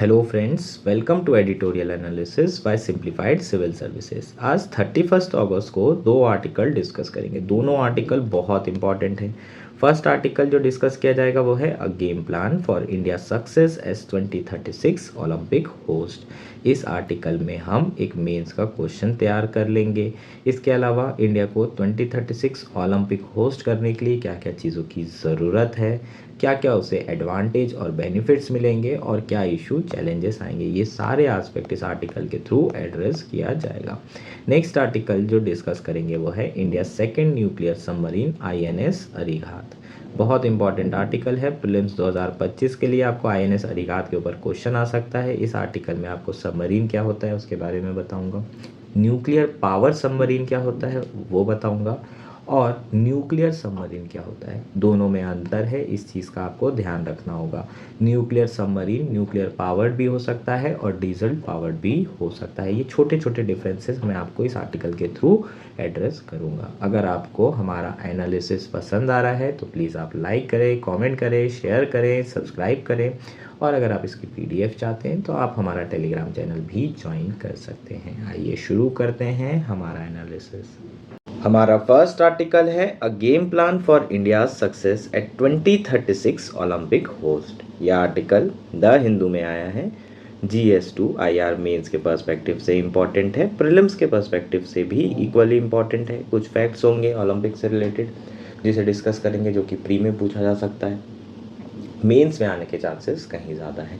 Hello friends, welcome to editorial analysis by simplified civil services. आज 31 अगस्त को दो article discuss करेंगे। दोनों आर्टिकल बहुत इंपॉर्टेंट हैं। फर्स्ट आर्टिकल जो डिस्कस किया जाएगा वो है a game plan for India success S 2036 Olympic host. इस आर्टिकल में हम एक मेंस का क्वेश्चन तैयार कर लेंगे। इसके अलावा इंडिया को 2036 ओलंपिक होस्ट करने के लिए क्या क्या चीज़ों की ज़रूरत है, क्या क्या उसे एडवांटेज और बेनिफिट्स मिलेंगे और क्या इशू चैलेंजेस आएंगे, ये सारे एस्पेक्ट इस आर्टिकल के थ्रू एड्रेस किया जाएगा। नेक्स्ट आर्टिकल जो डिस्कस करेंगे वो है India second nuclear submarine INS Arihant. बहुत इंपॉर्टेंट आर्टिकल है। प्रीलिम्स 2025 के लिए आपको आईएनएस अरिहंत के ऊपर क्वेश्चन आ सकता है। इस आर्टिकल में आपको सबमरीन क्या होता है उसके बारे में बताऊंगा, न्यूक्लियर पावर सबमरीन क्या होता है वो बताऊंगा, और न्यूक्लियर सबमरीन क्या होता है, दोनों में अंतर है, इस चीज़ का आपको ध्यान रखना होगा। न्यूक्लियर सबमरीन न्यूक्लियर पावर्ड भी हो सकता है और डीजल पावर्ड भी हो सकता है। ये छोटे छोटे डिफरेंसेस मैं आपको इस आर्टिकल के थ्रू एड्रेस करूँगा। अगर आपको हमारा एनालिसिस पसंद आ रहा है तो प्लीज़ आप लाइक करें, कमेंट करें, शेयर करें, सब्सक्राइब करें, और अगर आप इसकी पीडीएफ चाहते हैं तो आप हमारा टेलीग्राम चैनल भी ज्वाइन कर सकते हैं। आइए शुरू करते हैं हमारा एनालिसिस। हमारा फर्स्ट आर्टिकल है a game plan for India success at 2036 Olympic host. यह आर्टिकल द हिंदू में आया है। GS2 IR मेंस के पर्सपेक्टिव से इम्पॉर्टेंट है, प्रीलिम्स के पर्सपेक्टिव से भी इक्वली इम्पॉर्टेंट है। कुछ फैक्ट्स होंगे ओलंपिक से रिलेटेड जिसे डिस्कस करेंगे, जो कि प्री में पूछा जा सकता है, मेंस में आने के चांसेस कहीं ज़्यादा हैं।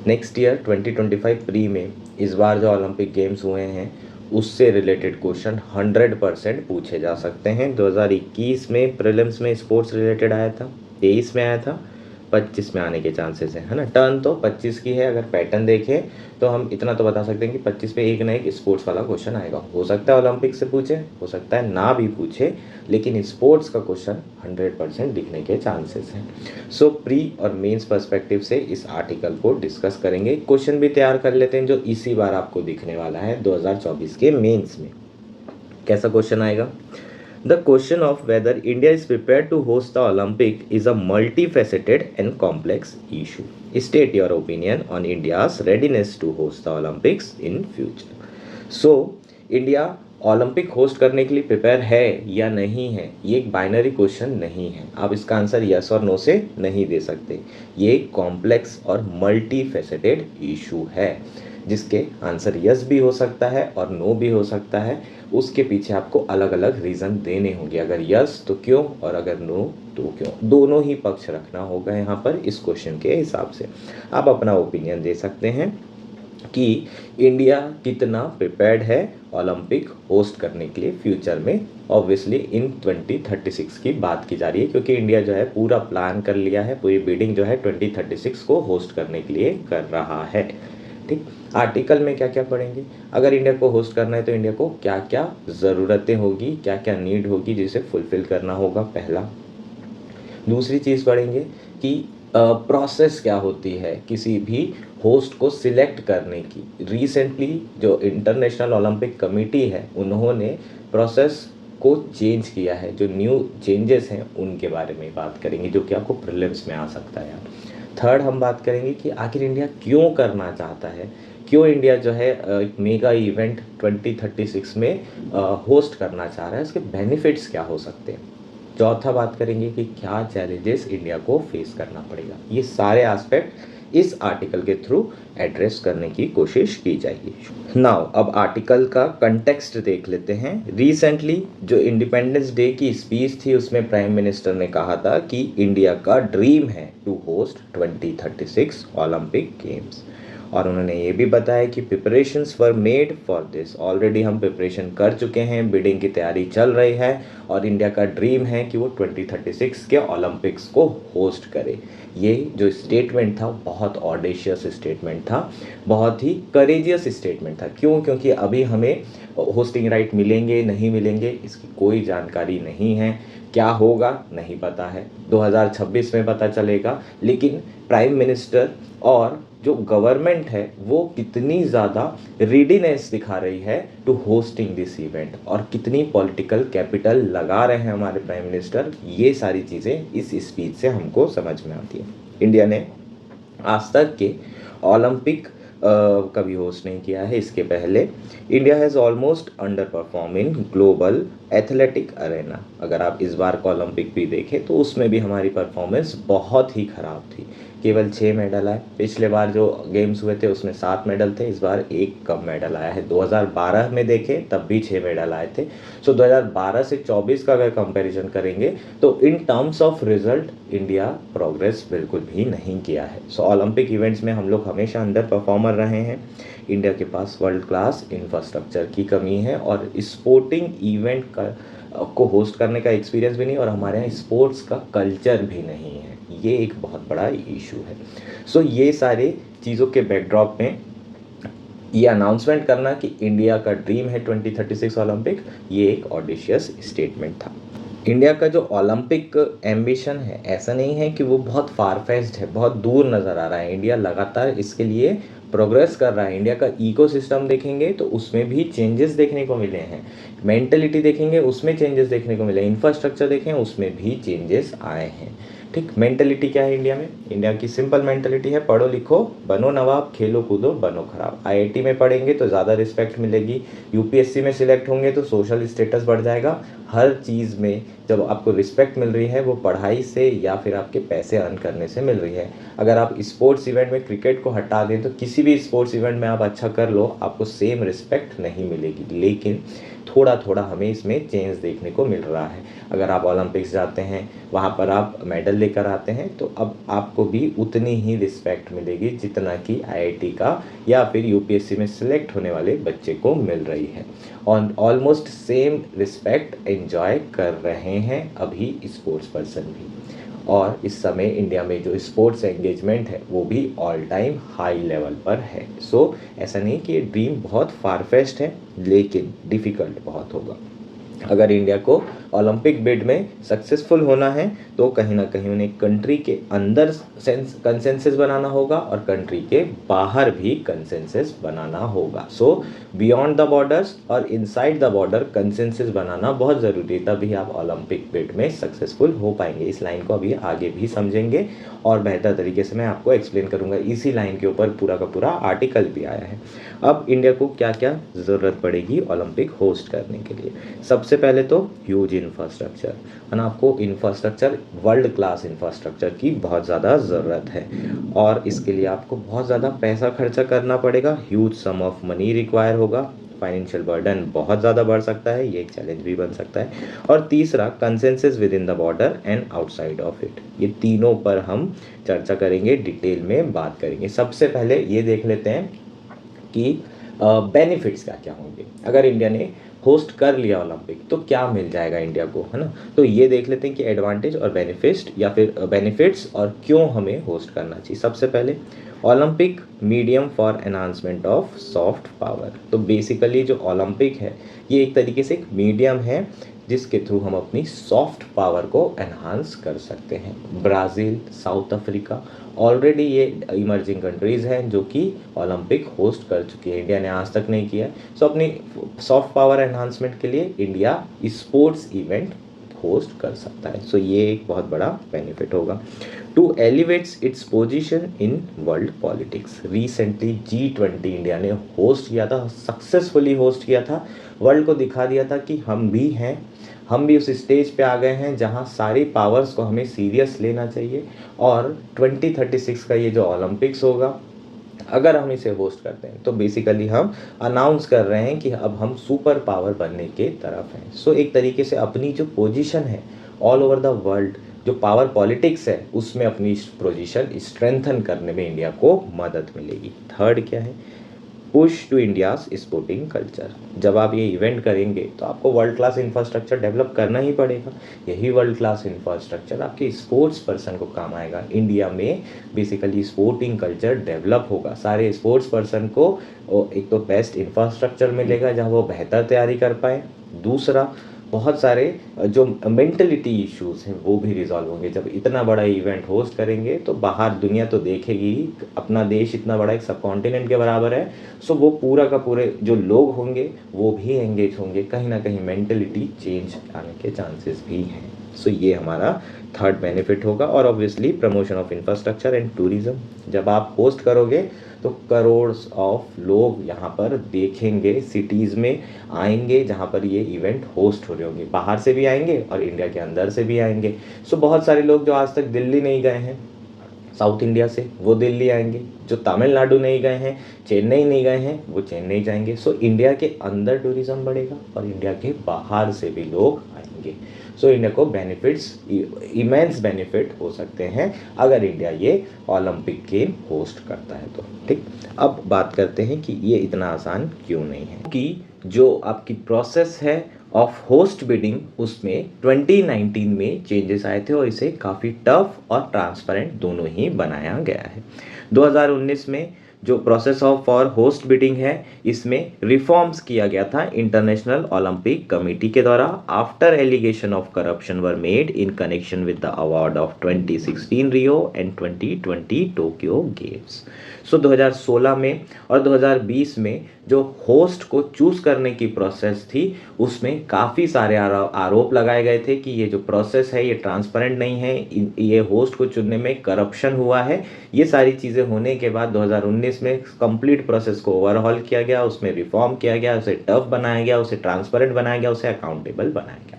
नेक्स्ट ईयर 2025 प्री में इस बार जो ओलंपिक गेम्स हुए हैं उससे रिलेटेड क्वेश्चन 100% पूछे जा सकते हैं। 2021 में प्रीलिम्स में स्पोर्ट्स रिलेटेड आया था, 23 में आया था, 25 में आने के चांसेस हैं, है ना। टर्न तो 25 की है। अगर पैटर्न देखें तो हम इतना तो बता सकते हैं कि 25 में एक ना एक स्पोर्ट्स वाला क्वेश्चन आएगा। हो सकता है ओलंपिक से पूछे, हो सकता है ना भी पूछे, लेकिन स्पोर्ट्स का क्वेश्चन 100% दिखने के चांसेस हैं। सो प्री और मेंस पर्सपेक्टिव से इस आर्टिकल को डिस्कस करेंगे। क्वेश्चन भी तैयार कर लेते हैं जो इसी बार आपको दिखने वाला है 2024 के मेंस में। कैसा क्वेश्चन आएगा? The question of whether India is prepared to host the Olympic is a multifaceted and complex issue. State your opinion on India's readiness to host the Olympics in future. So, India Olympic host करने के लिए prepare है या नहीं है, ये एक binary question नहीं है। आप इसका आंसर यस और नो से नहीं दे सकते। ये एक कॉम्प्लेक्स और मल्टी फेसेटेड इशू है जिसके आंसर यस भी हो सकता है और नो भी हो सकता है। उसके पीछे आपको अलग अलग रीज़न देने होंगे। अगर यस तो क्यों और अगर नो तो क्यों, दोनों ही पक्ष रखना होगा यहाँ पर इस क्वेश्चन के हिसाब से। आप अपना ओपिनियन दे सकते हैं कि इंडिया कितना प्रिपेयर्ड है ओलंपिक होस्ट करने के लिए फ्यूचर में। ऑब्वियसली इन 2036 की बात की जा रही है, क्योंकि इंडिया जो है पूरा प्लान कर लिया है, पूरी बिडिंग जो है 2036 को होस्ट करने के लिए कर रहा है। ठीक, आर्टिकल में क्या क्या पढ़ेंगे, अगर इंडिया को होस्ट करना है तो इंडिया को क्या क्या ज़रूरतें होगी, क्या क्या नीड होगी जिसे फुलफिल करना होगा, पहला। दूसरी चीज़ पढ़ेंगे कि प्रोसेस क्या होती है किसी भी होस्ट को सिलेक्ट करने की। रिसेंटली जो इंटरनेशनल ओलंपिक कमेटी है उन्होंने प्रोसेस को चेंज किया है, जो न्यू चेंजेस हैं उनके बारे में बात करेंगे, जो कि आपको प्रीलिम्स में आ सकता है। थर्ड हम बात करेंगे कि आखिर इंडिया क्यों करना चाहता है, क्यों इंडिया जो है एक मेगा इवेंट 2036 में होस्ट करना चाह रहा है, उसके बेनिफिट्स क्या हो सकते हैं। चौथा बात करेंगे कि क्या चैलेंजेस इंडिया को फेस करना पड़ेगा। ये सारे एस्पेक्ट इस आर्टिकल के थ्रू एड्रेस करने की कोशिश की जाएगी। नाउ अब आर्टिकल का कंटेक्स्ट देख लेते हैं। रिसेंटली जो इंडिपेंडेंस डे की स्पीच थी उसमें प्राइम मिनिस्टर ने कहा था कि इंडिया का ड्रीम है टू होस्ट 2036 ओलंपिक गेम्स, और उन्होंने ये भी बताया कि preparations were made for this. Already हम प्रिपरेशन कर चुके हैं, बिडिंग की तैयारी चल रही है और इंडिया का ड्रीम है कि वो 2036 के ओलंपिक्स को होस्ट करे। ये जो स्टेटमेंट था बहुत ऑडेशियस स्टेटमेंट था, बहुत ही करेजियस स्टेटमेंट था। क्यों? क्योंकि अभी हमें होस्टिंग राइट मिलेंगे नहीं मिलेंगे इसकी कोई जानकारी नहीं है, क्या होगा नहीं पता है, 2026 में पता चलेगा। लेकिन प्राइम मिनिस्टर और जो गवर्नमेंट है वो कितनी ज़्यादा रेडीनेस दिखा रही है टू होस्टिंग दिस इवेंट, और कितनी पॉलिटिकल कैपिटल लगा रहे हैं हमारे प्राइम मिनिस्टर, ये सारी चीज़ें इस स्पीच से हमको समझ में आती है। इंडिया ने आज तक के ओलंपिक कभी होस्ट नहीं किया है इसके पहले। India has almost under perform in global athletic Arena. अगर आप इस बार का ओलंपिक भी देखें तो उसमें भी हमारी परफॉर्मेंस बहुत ही ख़राब थी। केवल 6 मेडल आए। पिछले बार जो गेम्स हुए थे उसमें 7 मेडल थे, इस बार एक कम मेडल आया है। 2012 में देखें तब भी 6 मेडल आए थे। सो 2012 से 24 का अगर कंपैरिजन करेंगे तो in terms of result India progress बिल्कुल भी नहीं किया है। सो ओलंपिक इवेंट्स में हम लोग हमेशा अंडर परफॉर्मर रहे हैं। इंडिया के पास वर्ल्ड क्लास इंफ्रास्ट्रक्चर की कमी है और स्पोर्टिंग इवेंट का को होस्ट करने का एक्सपीरियंस भी नहीं, और हमारे यहाँ स्पोर्ट्स का कल्चर भी नहीं है। ये एक बहुत बड़ा इशू है। सो ये सारे चीज़ों के बैकड्रॉप में ये अनाउंसमेंट करना कि इंडिया का ड्रीम है 2036 ओलंपिक, ये एक ऑडिशियस स्टेटमेंट था। इंडिया का जो ओलंपिक एम्बिशन है, ऐसा नहीं है कि वो बहुत फार फेच्ड है, बहुत दूर नज़र आ रहा है। इंडिया लगातार इसके लिए प्रोग्रेस कर रहा है। इंडिया का इकोसिस्टम देखेंगे तो उसमें भी चेंजेस देखने को मिले हैं। मेंटलिटी देखेंगे उसमें चेंजेस देखने को मिले। इंफ्रास्ट्रक्चर देखें उसमें भी चेंजेस आए हैं। ठीक, मेंटलिटी क्या है इंडिया में? इंडिया की सिंपल मेंटलिटी है, पढ़ो लिखो बनो नवाब, खेलो कूदो बनो खराब। आईआईटी में पढ़ेंगे तो ज़्यादा रिस्पेक्ट मिलेगी, यूपीएससी में सिलेक्ट होंगे तो सोशल स्टेटस बढ़ जाएगा। हर चीज़ में जब आपको रिस्पेक्ट मिल रही है वो पढ़ाई से या फिर आपके पैसे अर्न करने से मिल रही है। अगर आप स्पोर्ट्स इवेंट में क्रिकेट को हटा दें तो किसी भी स्पोर्ट्स इवेंट में आप अच्छा कर लो, आपको सेम रिस्पेक्ट नहीं मिलेगी। लेकिन थोड़ा थोड़ा हमें इसमें चेंज देखने को मिल रहा है। अगर आप ओलंपिक्स जाते हैं, वहाँ पर आप मेडल लेकर आते हैं, तो अब आपको भी उतनी ही रिस्पेक्ट मिलेगी जितना कि आईआईटी का या फिर यूपीएससी में सिलेक्ट होने वाले बच्चे को मिल रही है। और ऑलमोस्ट सेम रिस्पेक्ट एंजॉय कर रहे हैं अभी स्पोर्ट्स पर्सन भी। और इस समय इंडिया में जो स्पोर्ट्स एंगेजमेंट है वो भी ऑल टाइम हाई लेवल पर है। सो ऐसा नहीं कि ये ड्रीम बहुत फारफेच्ड है, लेकिन डिफ़िकल्ट बहुत होगा। अगर इंडिया को ओलंपिक बिड में सक्सेसफुल होना है तो कहीं ना कहीं उन्हें कंट्री के अंदर कंसेंसस बनाना होगा और कंट्री के बाहर भी कंसेंसस बनाना होगा। सो बियॉन्ड द बॉर्डर्स और इनसाइड द बॉर्डर कंसेंसस बनाना बहुत ज़रूरी है, तभी आप ओलंपिक बिड में सक्सेसफुल हो पाएंगे। इस लाइन को अभी आगे भी समझेंगे और बेहतर तरीके से मैं आपको एक्सप्लेन करूंगा। इसी लाइन के ऊपर पूरा का पूरा आर्टिकल भी आया है। अब इंडिया को क्या क्या ज़रूरत पड़ेगी ओलंपिक होस्ट करने के लिए? सबसे पहले तो ह्यूज इंफ्रास्ट्रक्चर है ना। आपको इंफ्रास्ट्रक्चर, वर्ल्ड क्लास इंफ्रास्ट्रक्चर की बहुत ज़्यादा ज़रूरत है और इसके लिए आपको बहुत ज़्यादा पैसा खर्चा करना पड़ेगा। Huge sum of money require होगा। फाइनेंशियल बर्डन बहुत ज़्यादा बढ़ सकता है, ये एक चैलेंज भी बन सकता है। और तीसरा, consensus with in the border and outside of it. ये तीनों पर हम चर्चा करेंगे, डिटेल में बात करेंगे। सबसे पहले ये देख लेते हैं कि बेनिफिट्स क्या क्या होंगे। अगर इंडिया ने होस्ट कर लिया ओलंपिक तो क्या मिल जाएगा इंडिया को, है ना। तो ये देख लेते हैं कि एडवांटेज और बेनिफिट्स या फिर बेनिफिट्स और क्यों हमें होस्ट करना चाहिए। सबसे पहले Olympic medium for enhancement of soft power. तो बेसिकली जो ओलंपिक है ये एक तरीके से एक मीडियम है जिसके थ्रू हम अपनी सॉफ्ट पावर को एनहांस कर सकते हैं। ब्राज़ील, साउथ अफ्रीका, ऑलरेडी ये इमर्जिंग कंट्रीज़ हैं जो कि ओलंपिक होस्ट कर चुकी है। इंडिया ने आज तक नहीं किया है। सो अपनी सॉफ्ट पावर एनहांसमेंट के लिए इंडिया स्पोर्ट्स इवेंट होस्ट कर सकता है। सो ये एक बहुत बड़ा बेनिफिट होगा। To elevates its position in world politics. Recently G20 India ने होस्ट किया था, सक्सेसफुली होस्ट किया था। वर्ल्ड को दिखा दिया था कि हम भी हैं, हम भी उस स्टेज पे आ गए हैं जहां सारी पावर्स को हमें सीरियस लेना चाहिए। और 2036 का ये जो ओलंपिक्स होगा, अगर हम इसे होस्ट करते हैं तो बेसिकली हम अनाउंस कर रहे हैं कि अब हम सुपर पावर बनने के तरफ हैं। सो एक तरीके से अपनी जो पोजीशन है ऑल ओवर द वर्ल्ड, जो पावर पॉलिटिक्स है उसमें अपनी पोजीशन स्ट्रेंथन करने में इंडिया को मदद मिलेगी। थर्ड क्या है? Push to India's sporting culture. जब आप ये इवेंट करेंगे तो आपको वर्ल्ड क्लास इंफ्रास्ट्रक्चर डेवलप करना ही पड़ेगा। यही वर्ल्ड क्लास इंफ्रास्ट्रक्चर आपके स्पोर्ट्स पर्सन को काम आएगा। इंडिया में बेसिकली स्पोर्टिंग कल्चर डेवलप होगा। सारे स्पोर्ट्स पर्सन को एक तो बेस्ट इंफ्रास्ट्रक्चर मिलेगा जहाँ वो बेहतर तैयारी कर पाए। दूसरा, बहुत सारे जो मेंटलिटी इश्यूज हैं वो भी रिजॉल्व होंगे। जब इतना बड़ा इवेंट होस्ट करेंगे तो बाहर दुनिया तो देखेगी, अपना देश इतना बड़ा एक सब कॉन्टिनेंट के बराबर है। सो वो पूरा का पूरे जो लोग होंगे वो भी एंगेज होंगे। कहीं ना कहीं मेंटलिटी चेंज आने के चांसेस भी हैं। सो ये हमारा थर्ड बेनिफिट होगा। और obviously promotion of infrastructure and tourism, जब आप होस्ट करोगे तो करोड़ ऑफ लोग यहाँ पर देखेंगे, सिटीज़ में आएंगे जहाँ पर ये इवेंट होस्ट हो रहे होंगे, बाहर से भी आएंगे और इंडिया के अंदर से भी आएंगे। सो बहुत सारे लोग जो आज तक दिल्ली नहीं गए हैं साउथ इंडिया से, वो दिल्ली आएंगे, जो तमिलनाडु नहीं गए हैं, चेन्नई नहीं गए हैं, वो चेन्नई जाएंगे। सो इंडिया के अंदर टूरिज्म बढ़ेगा और इंडिया के बाहर से भी लोग आएंगे। सो इंडिया को बेनिफिट्स, इमेंस बेनिफिट हो सकते हैं अगर इंडिया ये ओलंपिक गेम होस्ट करता है तो। ठीक, अब बात करते हैं कि ये इतना आसान क्यों नहीं है। कि जो आपकी प्रोसेस है ऑफ होस्ट बिडिंग, उसमें 2019 में चेंजेस आए थे और इसे काफ़ी टफ और ट्रांसपेरेंट दोनों ही बनाया गया है। 2019 में जो process of for host bidding है, इसमें रिफॉर्म्स किया गया था इंटरनेशनल ओलंपिक कमेटी के द्वारा after allegation of corruption were made in connection with the award of 2016 Rio and 2020 Tokyo games. So 2016 में और 2020 में जो होस्ट को चूज़ करने की प्रोसेस थी, उसमें काफ़ी सारे आरोप लगाए गए थे कि ये जो प्रोसेस है ये ट्रांसपेरेंट नहीं है, ये होस्ट को चुनने में करप्शन हुआ है। ये सारी चीज़ें होने के बाद 2019 में कंप्लीट प्रोसेस को ओवरहॉल किया गया, उसमें रिफॉर्म किया गया, उसे टफ बनाया गया, उसे ट्रांसपेरेंट बनाया गया, उसे अकाउंटेबल बनाया गया।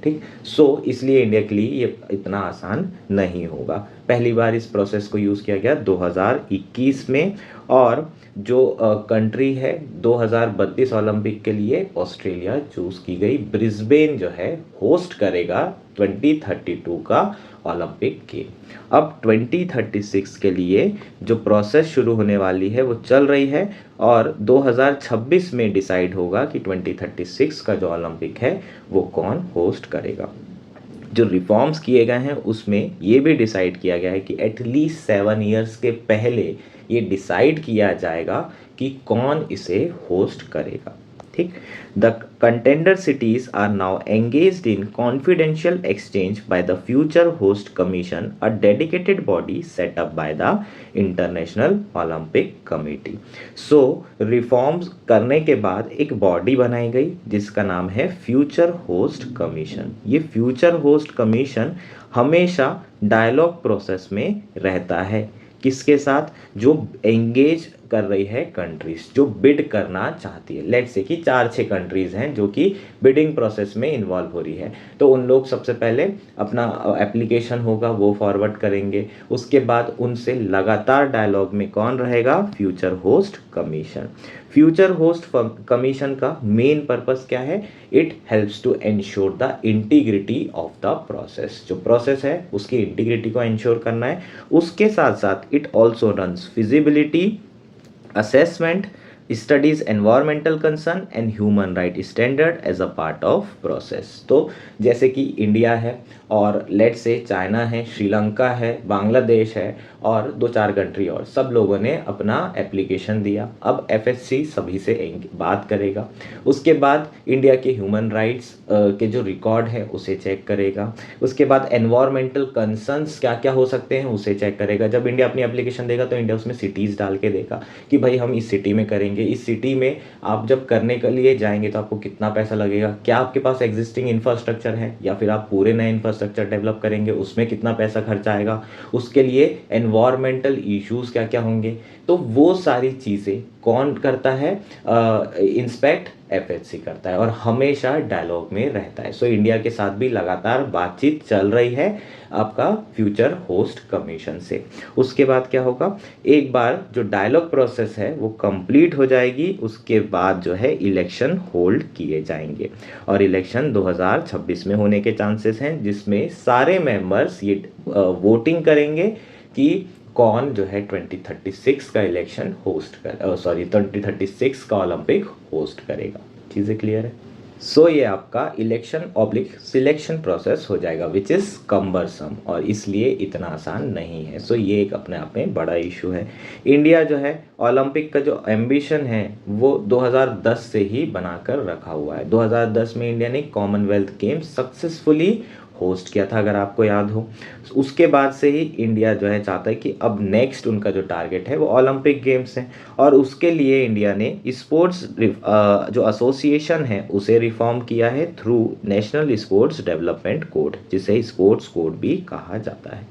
ठीक, सो इसलिए इंडिया के लिए ये इतना आसान नहीं होगा। पहली बार इस प्रोसेस को यूज़ किया गया 2021 में, और जो कंट्री है 2032 ओलंपिक के लिए ऑस्ट्रेलिया चूज़ की गई। ब्रिस्बेन जो है होस्ट करेगा 2032 का ओलंपिक गेम। अब 2036 के लिए जो प्रोसेस शुरू होने वाली है वो चल रही है, और 2026 में डिसाइड होगा कि 2036 का जो ओलंपिक है वो कौन होस्ट करेगा। जो रिफॉर्म्स किए गए हैं उसमें ये भी डिसाइड किया गया है कि एटलीस्ट 7 ईयर्स के पहले ये डिसाइड किया जाएगा कि कौन इसे होस्ट करेगा। ठीक, the contender cities are now engaged in confidential exchange by the future host commission, a dedicated body set up by the International Olympic Committee. So reforms करने के बाद एक बॉडी बनाई गई जिसका नाम है फ्यूचर होस्ट कमीशन। ये फ्यूचर होस्ट कमीशन हमेशा डायलॉग प्रोसेस में रहता है, किसके साथ? जो एंगेज कर रही है कंट्रीज, जो बिड करना चाहती है। लेट्स से कि 4-6 कंट्रीज हैं जो कि बिडिंग प्रोसेस में इन्वॉल्व हो रही है, तो उन लोग सबसे पहले अपना एप्लीकेशन होगा वो फॉरवर्ड करेंगे। उसके बाद उनसे लगातार डायलॉग में कौन रहेगा? Future host commission. Future host commission का मेन पर्पस क्या है? It helps to ensure the integrity of the process. जो प्रोसेस है उसकी इंटीग्रिटी को एंश्योर करना है। उसके साथ साथ it also runs feasibility assessment, studies environmental concern and human right standard as a part of process। तो जैसे कि इंडिया है और लेट से चाइना है, श्रीलंका है, बांग्लादेश है और 2-4 कंट्री और, सब लोगों ने अपना एप्लीकेशन दिया। अब एफएससी सभी से बात करेगा। उसके बाद इंडिया के ह्यूमन राइट्स के जो रिकॉर्ड है उसे चेक करेगा। उसके बाद एनवायरमेंटल कंसर्न्स क्या क्या हो सकते हैं उसे चेक करेगा। जब इंडिया अपनी एप्लीकेशन देगा तो इंडिया उसमें सिटीज़ डाल के देगा कि भाई हम इस सिटी में करेंगे, इस सिटी में आप जब करने के लिए जाएंगे तो आपको कितना पैसा लगेगा, क्या आपके पास एग्जिस्टिंग इंफ्रास्ट्रक्चर है या फिर आप पूरे नए इंफ्रास्ट्रक्चर डेवलप करेंगे, उसमें कितना पैसा खर्च आएगा, उसके लिए एनवायरमेंटल इश्यूज़ क्या क्या होंगे। तो वो सारी चीज़ें कौन करता है? इंस्पेक्ट एफएससी करता है और हमेशा डायलॉग में रहता है। सो इंडिया के साथ भी लगातार बातचीत चल रही है आपका फ्यूचर होस्ट कमीशन से। उसके बाद क्या होगा? एक बार जो डायलॉग प्रोसेस है वो कंप्लीट हो जाएगी, उसके बाद जो है इलेक्शन होल्ड किए जाएंगे और इलेक्शन 2026 में होने के चांसेस हैं, जिसमें सारे मेंबर्स ये वोटिंग करेंगे कि कौन जो है 2036 का इलेक्शन होस्ट 2036 का ओलंपिक होस्ट करेगा। चीज़ें क्लियर है? सो ये आपका इलेक्शन ऑब्लिक सिलेक्शन प्रोसेस हो जाएगा विच इज़ कम्बरसम और इसलिए इतना आसान नहीं है। सो ये एक अपने आप में बड़ा इशू है। इंडिया जो है ओलंपिक का जो एम्बिशन है वो 2010 से ही बनाकर रखा हुआ है। 2010 में इंडिया ने कॉमनवेल्थ गेम्स सक्सेसफुली होस्ट किया था, अगर आपको याद हो। उसके बाद से ही इंडिया जो है चाहता है कि अब नेक्स्ट उनका जो टारगेट है वो ओलंपिक गेम्स है, और उसके लिए इंडिया ने स्पोर्ट्स जो एसोसिएशन है उसे रिफॉर्म किया है through national sports development code, जिसे स्पोर्ट्स कोड भी कहा जाता है।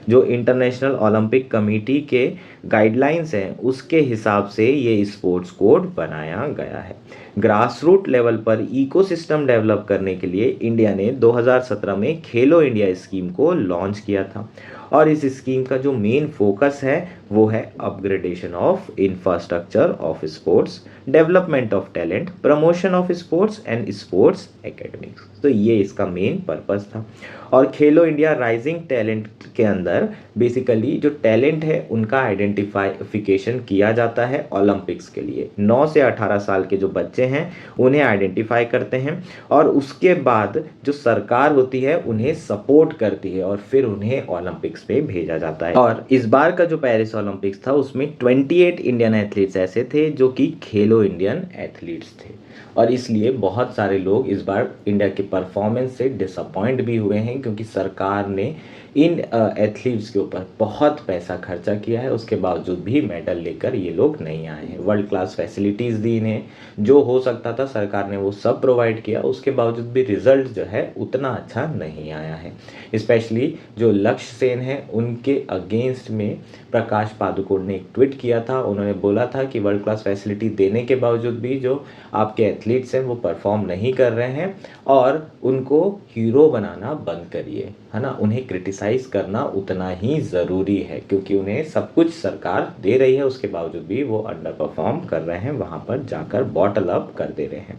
जो इंटरनेशनल ओलंपिक कमेटी के गाइडलाइंस हैं उसके हिसाब से ये स्पोर्ट्स कोड बनाया गया है। ग्रास रूट लेवल पर इकोसिस्टम डेवलप करने के लिए इंडिया ने 2017 में खेलो इंडिया स्कीम को लॉन्च किया था, और इस स्कीम का जो मेन फोकस है वो है upgradation of infrastructure of sports, development of talent, promotion of sports and sports academics. तो ये इसका मेन पर्पस था। और खेलो इंडिया राइजिंग टैलेंट के अंदर बेसिकली जो टैलेंट है उनका आइडेंटिफिकेशन किया जाता है ओलंपिक्स के लिए। 9 से 18 साल के जो बच्चे हैं उन्हें आइडेंटिफाई करते हैं, और उसके बाद जो सरकार होती है उन्हें सपोर्ट करती है, और फिर उन्हें ओलंपिक्स में भेजा जाता है। और इस बार का जो पेरिस ओलंपिक्स था उसमें 28 इंडियन एथलीट्स ऐसे थे जो कि खेलो इंडियन एथलीट्स थे, और इसलिए बहुत सारे लोग इस बार इंडिया के परफॉर्मेंस से डिसअपॉइंट भी हुए हैं, क्योंकि सरकार ने इन एथलीट्स के ऊपर बहुत पैसा खर्चा किया है, उसके बावजूद भी मेडल लेकर ये लोग नहीं आए हैं। वर्ल्ड क्लास फैसिलिटीज़ दी इन्हें, जो हो सकता था सरकार ने वो सब प्रोवाइड किया, उसके बावजूद भी रिजल्ट जो है उतना अच्छा नहीं आया है। स्पेशली जो लक्ष्य सेन है उनके अगेंस्ट में प्रकाश पादुकोण ने एक ट्वीट किया था। उन्होंने बोला था कि वर्ल्ड क्लास फैसिलिटी देने के बावजूद भी जो आपके एथलीट्स हैं वो परफॉर्म नहीं कर रहे हैं, और उनको हीरो बनाना बंद करिए, है ना। उन्हें क्रिटिसाइज करना उतना ही ज़रूरी है, क्योंकि उन्हें सब कुछ सरकार दे रही है, उसके बावजूद भी वो अंडर परफॉर्म कर रहे हैं, वहाँ पर जाकर बॉटल अप कर दे रहे हैं।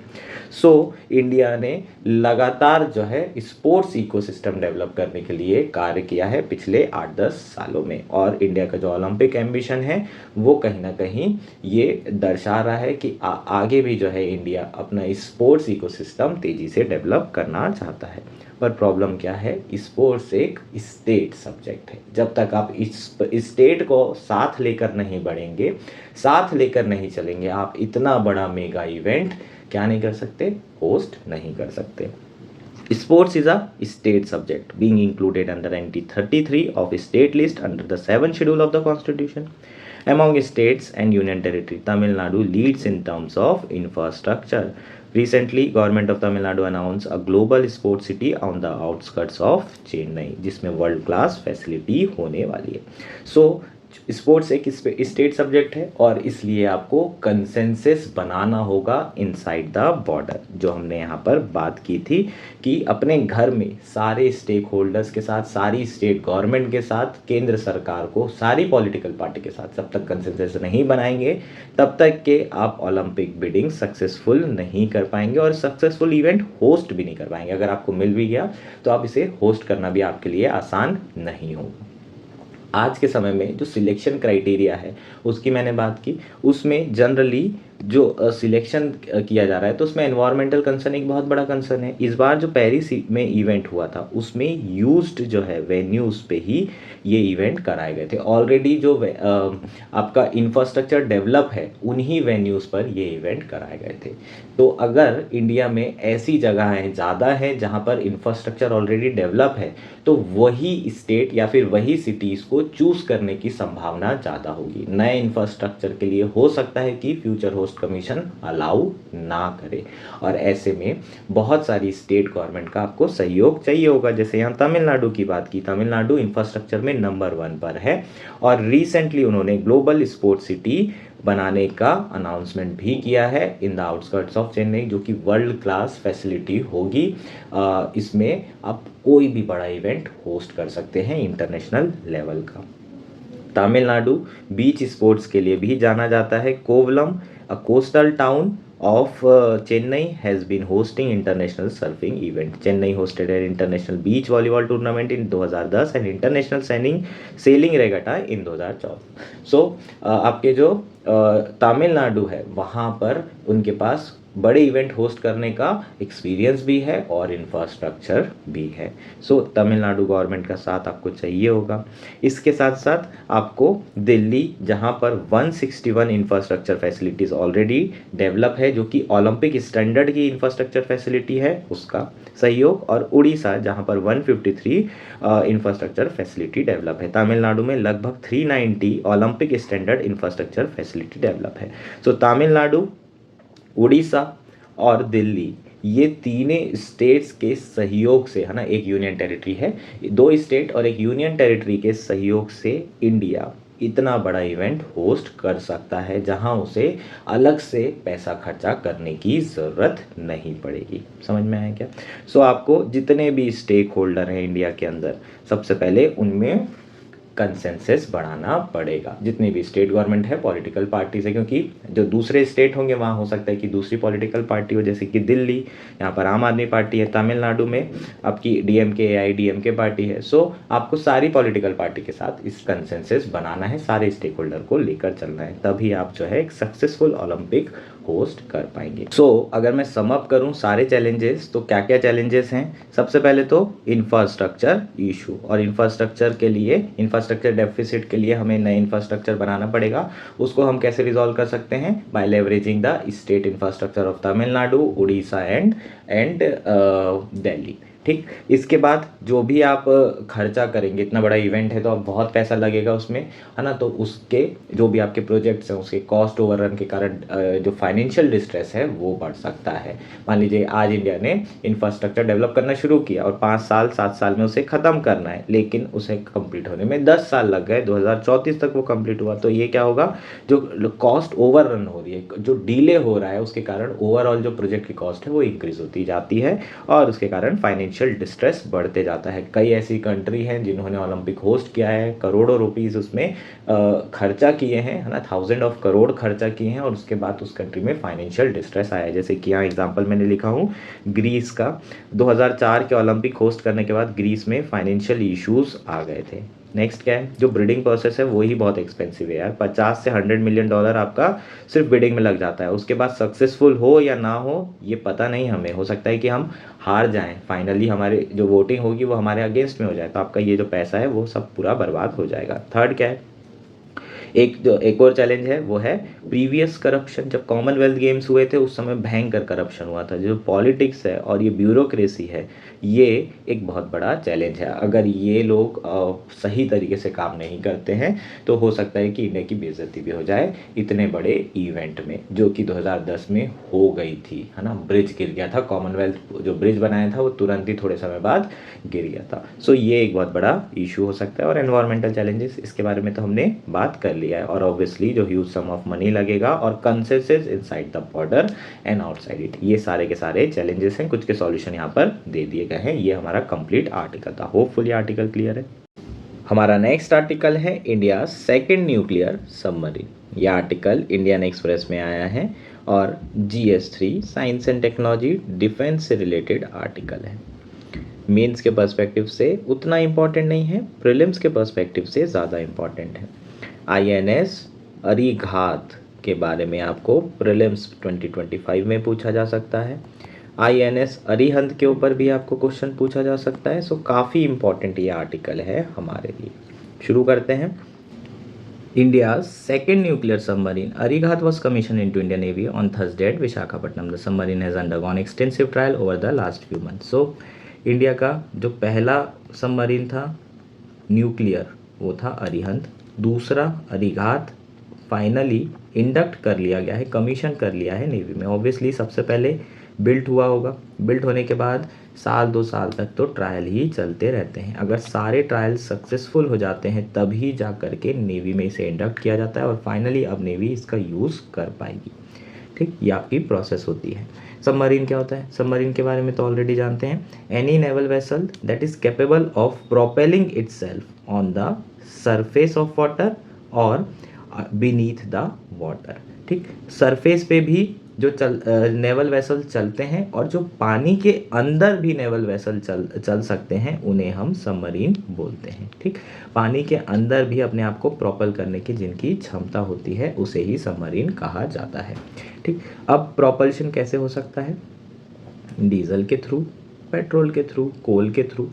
सो इंडिया ने लगातार जो है स्पोर्ट्स इकोसिस्टम डेवलप करने के लिए कार्य किया है पिछले 8-10 सालों में, और इंडिया का जो ओलंपिक एम्बिशन है वो कहीं ना कहीं ये दर्शा रहा है कि आगे भी जो है इंडिया अपना स्पोर्ट्स इकोसिस्टम तेज़ी से डेवलप करना चाहता है। पर प्रॉब्लम क्या है, स्पोर्ट्स एक स्टेट सब्जेक्ट है। जब तक आप इस स्टेट को साथ लेकर नहीं बढ़ेंगे, साथ लेकर नहीं चलेंगे, आप इतना बड़ा मेगा इवेंट क्या नहीं कर सकते, होस्ट नहीं कर सकते। Sports is a state subject being included under NT 33 of state list under the 7th schedule of the constitution. Among states and union territory, Tamil Nadu leads in terms of infrastructure. Recently, government of Tamil Nadu announced a global sports city on the outskirts of Chennai, जिसमें world class facility होने वाली है। So sports एक state subject है, और इसलिए आपको consensus बनाना होगा इनसाइड द बॉर्डर। जो हमने यहाँ पर बात की थी कि अपने घर में सारे स्टेक होल्डर्स के साथ, सारी स्टेट गवर्नमेंट के साथ, केंद्र सरकार को, सारी पॉलिटिकल पार्टी के साथ जब तक कंसेंसस नहीं बनाएंगे तब तक के आप ओलंपिक बिडिंग सक्सेसफुल नहीं कर पाएंगे, और सक्सेसफुल इवेंट होस्ट भी नहीं कर पाएंगे। अगर आपको मिल भी गया तो आप इसे होस्ट करना भी आपके लिए आसान नहीं होगा। आज के समय में जो सिलेक्शन क्राइटेरिया है उसकी मैंने बात की, उसमें जनरली जो सिलेक्शन किया जा रहा है तो उसमें एनवायरमेंटल कंसर्न एक बहुत बड़ा कंसर्न है। इस बार जो पेरिस में इवेंट हुआ था उसमें यूज्ड जो है वेन्यूज़ पे ही ये इवेंट कराए गए थे। ऑलरेडी जो आपका इंफ्रास्ट्रक्चर डेवलप है उन्हीं वेन्यूज़ पर ये इवेंट कराए गए थे। तो अगर इंडिया में ऐसी जगहें ज़्यादा हैं जहाँ पर इंफ्रास्ट्रक्चर ऑलरेडी डेवलप है तो वही स्टेट या फिर वही सिटीज़ को चूज़ करने की संभावना ज़्यादा होगी। नए इंफ्रास्ट्रक्चर के लिए हो सकता है कि फ्यूचर होस्ट कमीशन अलाउ ना करे, और ऐसे में बहुत सारी स्टेट गवर्नमेंट का आपको सहयोग चाहिए होगा। जैसे यहाँ तमिलनाडु की बात की, तमिलनाडु इंफ्रास्ट्रक्चर में नंबर 1 पर है, और रिसेंटली उन्होंने ग्लोबल स्पोर्ट्स सिटी बनाने का अनाउंसमेंट भी किया है in the outskirts of Chennai, जो कि वर्ल्ड क्लास फैसिलिटी होगी। इसमें आप कोई भी बड़ा इवेंट होस्ट कर सकते हैं इंटरनेशनल लेवल का। तमिलनाडु बीच स्पोर्ट्स के लिए भी जाना जाता है। Kovalam, a coastal town of Chennai, has been hosting international surfing event. Chennai hosted an international beach volleyball tournament in 2010 and international sailing regatta in 2014. So आपके जो तमिलनाडु है वहाँ पर उनके पास बड़े इवेंट होस्ट करने का एक्सपीरियंस भी है और इंफ्रास्ट्रक्चर भी है। सो तमिलनाडु गवर्नमेंट का साथ आपको चाहिए होगा। इसके साथ साथ आपको दिल्ली, जहां पर 161 इंफ्रास्ट्रक्चर फैसिलिटीज़ ऑलरेडी डेवलप है, जो कि ओलंपिक स्टैंडर्ड की इंफ्रास्ट्रक्चर फैसिलिटी है, उसका सहयोग, और उड़ीसा जहां पर 153 इंफ्रास्ट्रक्चर फैसिलिटी डेवलप है। तमिलनाडु में लगभग 390 Olympic standard infrastructure facility develop है। सो तमिलनाडु, उड़ीसा और दिल्ली, ये तीनों स्टेट्स के सहयोग से, है ना, एक यूनियन टेरिटरी है, 2 स्टेट और एक यूनियन टेरिटरी के सहयोग से इंडिया इतना बड़ा इवेंट होस्ट कर सकता है, जहां उसे अलग से पैसा खर्चा करने की ज़रूरत नहीं पड़ेगी। समझ में आया क्या? सो आपको जितने भी स्टेक होल्डर हैं इंडिया के अंदर, सबसे पहले उनमें कंसेंसस बढ़ाना पड़ेगा। जितनी भी स्टेट गवर्नमेंट है पॉलिटिकल पार्टी से, क्योंकि जो दूसरे स्टेट होंगे वहाँ हो सकता है कि दूसरी पॉलिटिकल पार्टी हो, जैसे कि दिल्ली, यहाँ पर आम आदमी पार्टी है, तमिलनाडु में आपकी डीएमके AIDMK पार्टी है। सो आपको सारी पॉलिटिकल पार्टी के साथ इस कंसेंसस बनाना है, सारे स्टेक होल्डर को लेकर चलना है, तभी आप जो है एक सक्सेसफुल ओलंपिक होस्ट कर पाएंगे। सो अगर मैं सम अप करूं सारे चैलेंजेस, तो क्या क्या चैलेंजेस हैं? सबसे पहले तो इंफ्रास्ट्रक्चर इशू, और इंफ्रास्ट्रक्चर डेफिसिट के लिए हमें नए इंफ्रास्ट्रक्चर बनाना पड़ेगा। उसको हम कैसे रिजॉल्व कर सकते हैं? By leveraging the state infrastructure of Tamil Nadu, Orissa and Delhi. ठीक, इसके बाद जो भी आप खर्चा करेंगे, इतना बड़ा इवेंट है तो अब बहुत पैसा लगेगा उसमें, है ना, तो उसके जो भी आपके प्रोजेक्ट्स हैं उसके कॉस्ट ओवररन के कारण जो फाइनेंशियल डिस्ट्रेस है वो बढ़ सकता है। मान लीजिए आज इंडिया ने इंफ्रास्ट्रक्चर डेवलप करना शुरू किया और 5 साल 7 साल में उसे ख़त्म करना है, लेकिन उसे कंप्लीट होने में 10 साल लग गए, 2034 तक वो कंप्लीट हुआ, तो ये क्या होगा? जो कॉस्ट ओवररन हो रही है, जो डिले हो रहा है, उसके कारण ओवरऑल जो प्रोजेक्ट की कॉस्ट है वो इंक्रीज होती जाती है और उसके कारण फाइनेंशियल डिस्ट्रेस बढ़ते जाता है। कई ऐसी कंट्री हैं जिन्होंने ओलंपिक होस्ट किया है, करोड़ों रुपीस उसमें खर्चा किए हैं, है ना, 1000 ऑफ करोड़ खर्चा किए हैं, और उसके बाद उस कंट्री में फाइनेंशियल डिस्ट्रेस आया है। जैसे कि यहाँ एग्जांपल मैंने लिखा हूँ ग्रीस का, 2004 के ओलंपिक होस्ट करने के बाद ग्रीस में फाइनेंशियल इश्यूज आ गए थे। नेक्स्ट क्या है? जो ब्रीडिंग प्रोसेस है वही बहुत एक्सपेंसिव है यार, 50 से 100 मिलियन डॉलर आपका सिर्फ ब्रीडिंग में लग जाता है। उसके बाद सक्सेसफुल हो या ना हो ये पता नहीं हमें, हो सकता है कि हम हार जाएं, फाइनली हमारे जो वोटिंग होगी वो हमारे अगेंस्ट में हो जाए, तो आपका ये जो पैसा है वो सब पूरा बर्बाद हो जाएगा। थर्ड क्या है? एक और चैलेंज है, वो है प्रीवियस करप्शन। जब कॉमनवेल्थ गेम्स हुए थे उस समय भयंकर करप्शन हुआ था। जो पॉलिटिक्स है और ये ब्यूरोक्रेसी है, ये एक बहुत बड़ा चैलेंज है। अगर ये लोग सही तरीके से काम नहीं करते हैं तो हो सकता है कि इंडिया की बेइज्जती भी हो जाए इतने बड़े इवेंट में, जो कि 2010 में हो गई थी, है ना। ब्रिज गिर गया था, कॉमनवेल्थ जो ब्रिज बनाया था वो तुरंत ही थोड़े समय बाद गिर गया था। सो ये एक बहुत बड़ा इशू हो सकता है। और एनवायरमेंटल चैलेंजेस, इसके बारे में तो हमने बात कर लिया है। और ऑब्वियसली जो ह्यूज सम ऑफ मनी लगेगा और consensus inside the border and outside it, ये सारे के सारे चैलेंजेस हैं। कुछ के सॉल्यूशन यहाँ पर दे दिए गए हैं। ये हमारा कंप्लीट आर्टिकल था। होपफुली आर्टिकल क्लियर है। हमारा नेक्स्ट आर्टिकल है इंडिया सेकेंड न्यूक्लियर सबमरीन। यह आर्टिकल इंडियन एक्सप्रेस में आया है और GS3 science and technology defence से रिलेटेड आर्टिकल है। मेंस के पर्सपेक्टिव से उतना इम्पॉर्टेंट नहीं है, प्रीलिम्स के पर्सपेक्टिव से ज़्यादा इम्पॉर्टेंट है। INS अरिघात के बारे में आपको प्रीलिम्स 2025 में पूछा जा सकता है। INS अरिहंत के ऊपर भी आपको क्वेश्चन पूछा जा सकता है। सो काफ़ी इम्पॉर्टेंट ये आर्टिकल है हमारे लिए। शुरू करते हैं। India's second nuclear submarine Arighat was commissioned into Indian Navy on Thursday at Visakhapatnam. The submarine has undergone extensive trial over the last few months. So, India का जो पहला सबमरीन था न्यूक्लियर वो था अरिहंत, दूसरा अरिघात फाइनली इंडक्ट कर लिया गया है, कमीशन कर लिया है नेवी में। ऑब्वियसली सबसे पहले बिल्ट हुआ होगा, बिल्ट होने के बाद 1-2 साल तक तो ट्रायल ही चलते रहते हैं। अगर सारे ट्रायल सक्सेसफुल हो जाते हैं तभी जा कर के नेवी में इसे इंडक्ट किया जाता है और फाइनली अब नेवी इसका यूज़ कर पाएगी। ठीक, ये आपकी प्रोसेस होती है। सबमरीन क्या होता है? सबमरीन के बारे में तो ऑलरेडी जानते हैं। Any naval vessel that is capable of propelling itself on the surface of water और बीनीथ द वाटर। ठीक, सरफेस पे भी जो नेवल वेसल चलते हैं और जो पानी के अंदर भी नेवल वेसल चल सकते हैं उन्हें हम सबमरीन बोलते हैं। ठीक, पानी के अंदर भी अपने आप को प्रोपल करने की जिनकी क्षमता होती है उसे ही सबमरीन कहा जाता है। ठीक, अब प्रोपल्शन कैसे हो सकता है? डीजल के थ्रू, पेट्रोल के थ्रू, कोल के थ्रू,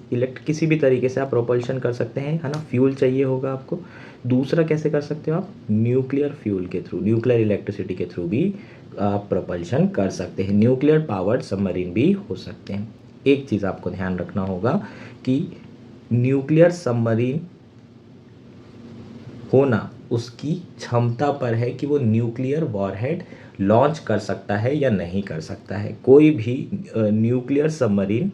किसी भी तरीके से आप प्रोपल्शन कर सकते हैं, है ना। फ्यूल चाहिए होगा आपको। दूसरा कैसे कर सकते हो आप? न्यूक्लियर फ्यूल के थ्रू, न्यूक्लियर इलेक्ट्रिसिटी के थ्रू भी आप प्रोपल्शन कर सकते हैं। न्यूक्लियर पावर्ड सबमरीन भी हो सकते हैं। एक चीज़ आपको ध्यान रखना होगा कि न्यूक्लियर सबमरीन होना उसकी क्षमता पर है कि वो न्यूक्लियर वॉरहेड लॉन्च कर सकता है या नहीं कर सकता है। कोई भी न्यूक्लियर सबमरीन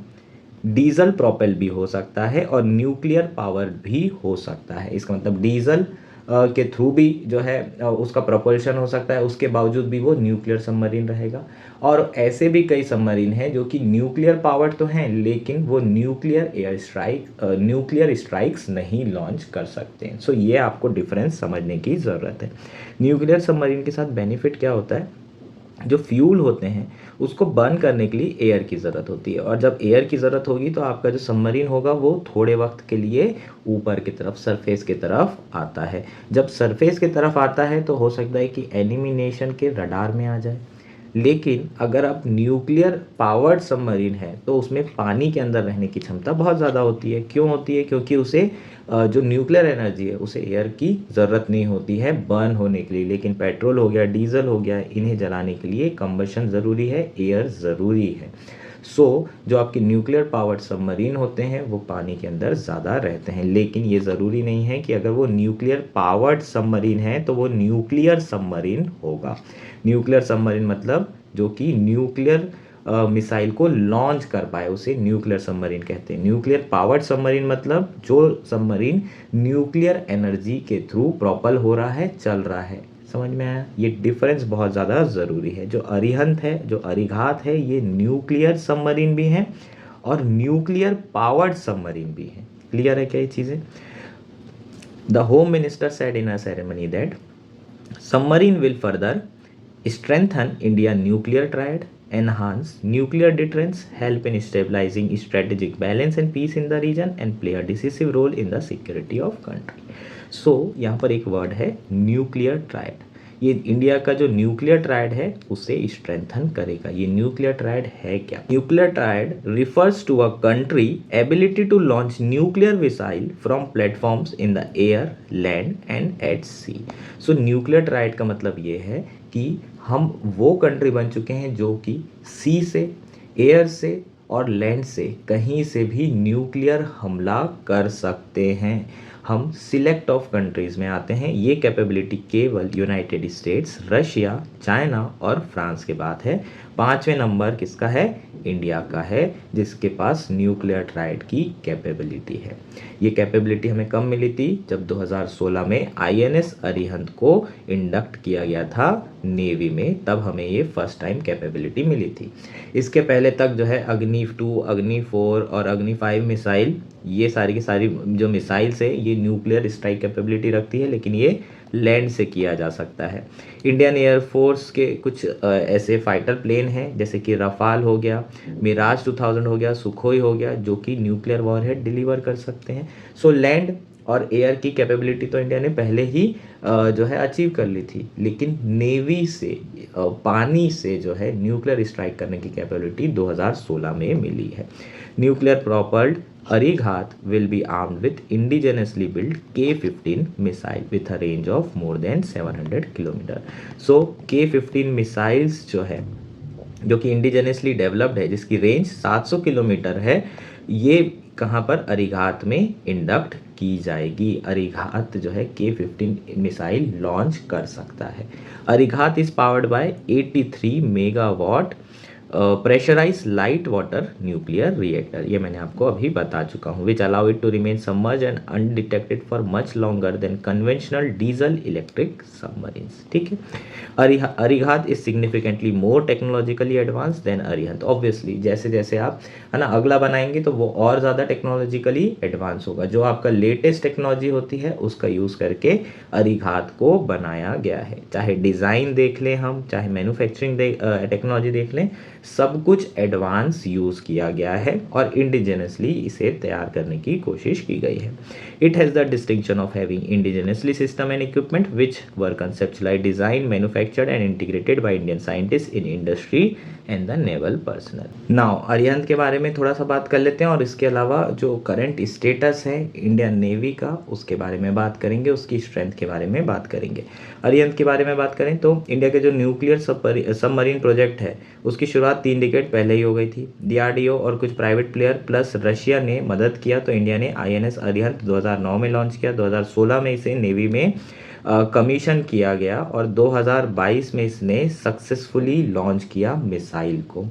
डीजल प्रोपेल भी हो सकता है और न्यूक्लियर पावर भी हो सकता है। इसका मतलब डीजल के थ्रू भी जो है उसका प्रोपल्शन हो सकता है, उसके बावजूद भी वो न्यूक्लियर सबमरीन रहेगा। और ऐसे भी कई सबमरीन हैं जो कि न्यूक्लियर पावर्ड तो हैं लेकिन वो न्यूक्लियर स्ट्राइक्स नहीं लॉन्च कर सकते हैं। सो ये आपको डिफरेंस समझने की ज़रूरत है। न्यूक्लियर सबमरीन के साथ बेनिफिट क्या होता है? जो फ्यूल होते हैं उसको बर्न करने के लिए एयर की ज़रूरत होती है, और जब एयर की ज़रूरत होगी तो आपका जो सबमरीन होगा वो थोड़े वक्त के लिए ऊपर की तरफ, सरफेस की तरफ आता है। जब सरफेस की तरफ आता है तो हो सकता है कि एलिमिनेशन के रडार में आ जाए। लेकिन अगर आप न्यूक्लियर पावर्ड सबमरीन है तो उसमें पानी के अंदर रहने की क्षमता बहुत ज़्यादा होती है। क्यों होती है? क्योंकि उसे जो न्यूक्लियर एनर्जी है उसे एयर की ज़रूरत नहीं होती है बर्न होने के लिए। लेकिन पेट्रोल हो गया, डीजल हो गया, इन्हें जलाने के लिए कंबशन ज़रूरी है, एयर ज़रूरी है। जो आपके न्यूक्लियर पावर्ड सबमरीन होते हैं वो पानी के अंदर ज़्यादा रहते हैं। लेकिन ये ज़रूरी नहीं है कि अगर वो न्यूक्लियर पावर्ड सबमरीन है तो वो न्यूक्लियर सबमरीन होगा। न्यूक्लियर सबमरीन मतलब जो कि न्यूक्लियर मिसाइल को लॉन्च कर पाए उसे न्यूक्लियर सबमरीन कहते हैं। न्यूक्लियर पावर्ड सबमरीन मतलब जो सबमरीन न्यूक्लियर एनर्जी के थ्रू प्रोपल हो रहा है, चल रहा है। समझ में आया? ये डिफरेंस बहुत ज़्यादा ज़रूरी है। जो अरिहंत है, जो अरिघात है, ये न्यूक्लियर सबमरीन भी हैं और न्यूक्लियर पावर्ड सबमरीन भी हैं। क्लियर है क्या ये चीज़ें? The home minister said in a ceremony that submarine will further strengthen India nuclear triad, enhance nuclear deterrence, help in stabilizing strategic balance and peace in the region, and play a decisive role in the security of country. So यहाँ पर एक word है nuclear triad. ये India का जो nuclear triad है उसे strengthen करेगा। ये न्यूक्लियर ट्रायड है क्या? Nuclear triad refers to a country ability to launch nuclear missile from platforms in the air, land and at sea. So nuclear triad का मतलब ये है कि हम वो कंट्री बन चुके हैं जो कि सी से, एयर से और लैंड से कहीं से भी न्यूक्लियर हमला कर सकते हैं। हम सिलेक्ट ऑफ कंट्रीज़ में आते हैं। ये कैपेबिलिटी केवल यूनाइटेड स्टेट्स, रशिया, चाइना और फ्रांस के बाद है। 5वें नंबर किसका है? इंडिया का है, जिसके पास न्यूक्लियर ट्रायड की कैपेबिलिटी है। ये कैपेबिलिटी हमें कब मिली थी? जब 2016 में आईएनएस अरिहंत को इंडक्ट किया गया था नेवी में, तब हमें ये फर्स्ट टाइम कैपेबिलिटी मिली थी। इसके पहले तक जो है अग्नि 2, अग्नि 4 और अग्नि 5 मिसाइल, ये सारी की सारी जो मिसाइल्स है ये न्यूक्लियर स्ट्राइक कैपेबिलिटी रखती है, लेकिन ये लैंड से किया जा सकता है। इंडियन एयरफोर्स के कुछ ऐसे फाइटर प्लेन हैं जैसे कि रफाल हो गया, मिराज 2000 हो गया, सुखोई हो गया, जो कि न्यूक्लियर वॉरहेड डिलीवर कर सकते हैं। सो लैंड और एयर की कैपेबिलिटी तो इंडिया ने पहले ही जो है अचीव कर ली थी, लेकिन नेवी से, पानी से जो है न्यूक्लियर स्ट्राइक करने की कैपेबिलिटी 2016 में मिली है। Nuclear propelled Arighat will be armed with indigenously built K-15 missile with a range of more than 700 kilometre. So K-15 missiles जो है, जो कि इंडिजेनसली डेवलप्ड है, जिसकी रेंज 700 किलोमीटर है, ये कहाँ पर? अरिघात में इंडक्ट की जाएगी। अरिघात जो है K-15 मिसाइल लॉन्च कर सकता है। Arighat is powered by 83 megawatt pressurise light water nuclear reactor, ये मैंने आपको अभी बता चुका हूँ, which allow it to remain submerge and undetected for much longer than conventional diesel electric submarines. ठीक है। Arihant is significantly more technologically advance than Arihant. Obviously जैसे जैसे आप है ना अगला बनाएंगे तो वो और ज़्यादा टेक्नोलॉजिकली एडवांस होगा। जो आपका लेटेस्ट टेक्नोलॉजी होती है उसका यूज़ करके अरिहंत को बनाया गया है। चाहे डिज़ाइन देख लें हम, चाहे मैन्युफैक्चरिंग टेक्नोलॉजी देख लें, सब कुछ एडवांस यूज़ किया गया है और इंडिजिनसली इसे तैयार करने की कोशिश की गई है। It has the distinction of having indigenously system and equipment which were कंसेप्चुअलाइज्ड, design, manufactured and integrated by Indian scientist in industry and the naval personal. Now Arihant के बारे में थोड़ा सा बात कर लेते हैं और इसके अलावा जो करंट स्टेटस है इंडियन नेवी का उसके बारे में बात करेंगे, उसकी स्ट्रेंथ के बारे में बात करेंगे। अरिहंत के बारे में बात करें तो इंडिया के जो न्यूक्लियर सबमरीन प्रोजेक्ट है उसकी शुरुआत 3 डिकेड पहले ही हो गई थी। डीआरडीओ और कुछ प्राइवेट प्लेयर प्लस रशिया ने मदद किया तो इंडिया ने आईएनएस अरिहंत 2009 में लॉन्च किया। 2016 में इसे नेवी में कमीशन किया गया और 2022 में इसने सक्सेसफुली लॉन्च किया मिसाइल को।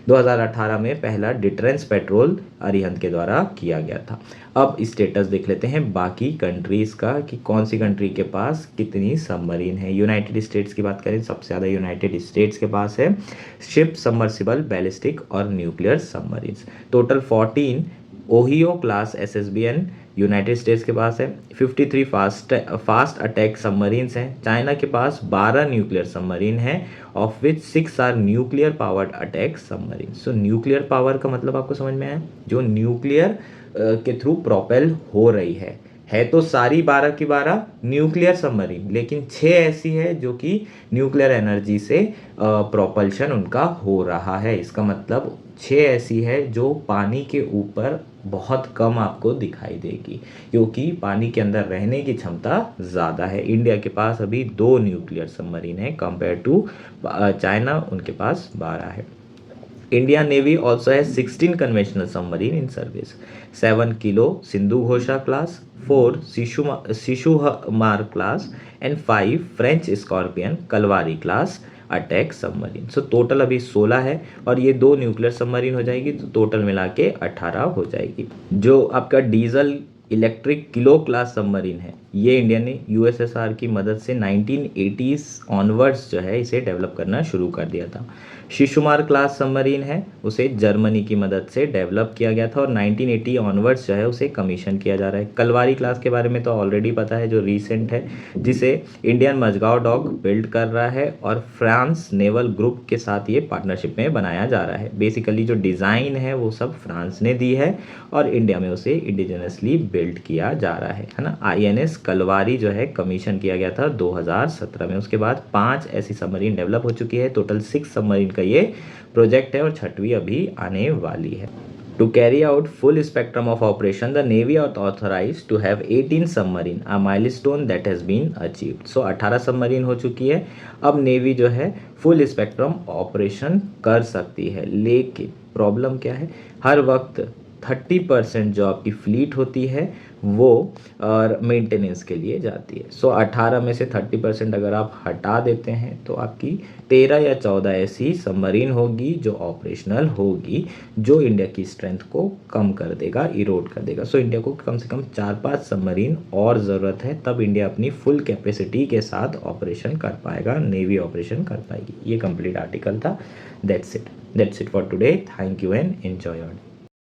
2018 में पहला डिटरेंस पेट्रोल अरिहंत के द्वारा किया गया था। अब स्टेटस देख लेते हैं बाकी कंट्रीज़ का कि कौन सी कंट्री के पास कितनी सबमरीन है। यूनाइटेड स्टेट्स की बात करें सबसे ज़्यादा यूनाइटेड स्टेट्स के पास है शिप, सबमर्सिबल, बैलिस्टिक और nuclear submarines. Total 14 Ohio class SSBN United States के पास है। 53 फास्ट अटैक सबमरीन्स हैं। चाइना के पास 12 न्यूक्लियर सबमरीन हैं of which 6 are nuclear powered attack submarine. So nuclear power का मतलब आपको समझ में आया, जो न्यूक्लियर के थ्रू प्रोपेल हो रही है तो सारी 12 की 12 न्यूक्लियर सबमरीन, लेकिन 6 ऐसी है जो कि न्यूक्लियर एनर्जी से प्रोपल्शन उनका हो रहा है। इसका मतलब 6 ऐसी है जो पानी के ऊपर बहुत कम आपको दिखाई देगी क्योंकि पानी के अंदर रहने की क्षमता ज़्यादा है। इंडिया के पास अभी 2 न्यूक्लियर सबमरीन है कंपेयर टू चाइना, उनके पास 12 है। India navy also has 16 conventional submarine in service. 7 kilo Sindhu Ghosha class, 4 Shishumar class and 5 French scorpion Kalwari class attack submarine. So total अभी 16 है और ये 2 न्यूक्लियर सबमरीन हो जाएगी तो टोटल मिला के 18 हो जाएगी। जो आपका diesel electric kilo class submarine है ये इंडिया ने यूएसएसआर की मदद से 1980s ऑनवर्ड्स जो है इसे डेवलप करना शुरू कर दिया था। शिशुमार क्लास सबमरीन है उसे जर्मनी की मदद से डेवलप किया गया था और 1980 ऑनवर्ड्स जो है उसे कमीशन किया जा रहा है। कलवारी क्लास के बारे में तो ऑलरेडी पता है, जो रीसेंट है, जिसे इंडियन मजगांव डॉक बिल्ड कर रहा है और फ्रांस नेवल ग्रुप के साथ ये पार्टनरशिप में बनाया जा रहा है। बेसिकली जो डिज़ाइन है वो सब फ्रांस ने दी है और इंडिया में उसे इंडिजिनसली बिल्ड किया जा रहा है ना। आईएनएस कलवारी जो है कमीशन किया गया था 2017 में। उसके बाद 5 ऐसी सबमरीन डेवलप हो चुकी है। टोटल 6 सबमरीन का ये प्रोजेक्ट है और 6वीं अभी आने वाली है। To carry out full spectrum of operation, the Navy are authorized to have 18 submarine, a milestone that has been achieved. So 18 submarine हो चुकी है। अब नेवी जो है फुल स्पेक्ट्रम ऑपरेशन कर सकती है, लेकिन प्रॉब्लम क्या है, हर वक्त 30% जो आपकी फ्लीट होती है वो मेंटेनेंस के लिए जाती है। सो 18 में से 30% अगर आप हटा देते हैं तो आपकी 13 या 14 ऐसी सबमरीन होगी जो ऑपरेशनल होगी, जो इंडिया की स्ट्रेंथ को कम कर देगा, इरोड कर देगा। सो इंडिया को कम से कम 4-5 सबमरीन और ज़रूरत है, तब इंडिया अपनी फुल कैपेसिटी के साथ ऑपरेशन कर पाएगा, नेवी ऑपरेशन कर पाएगी। ये कंप्लीट आर्टिकल था। That's it for today. Thank you and enjoy your day.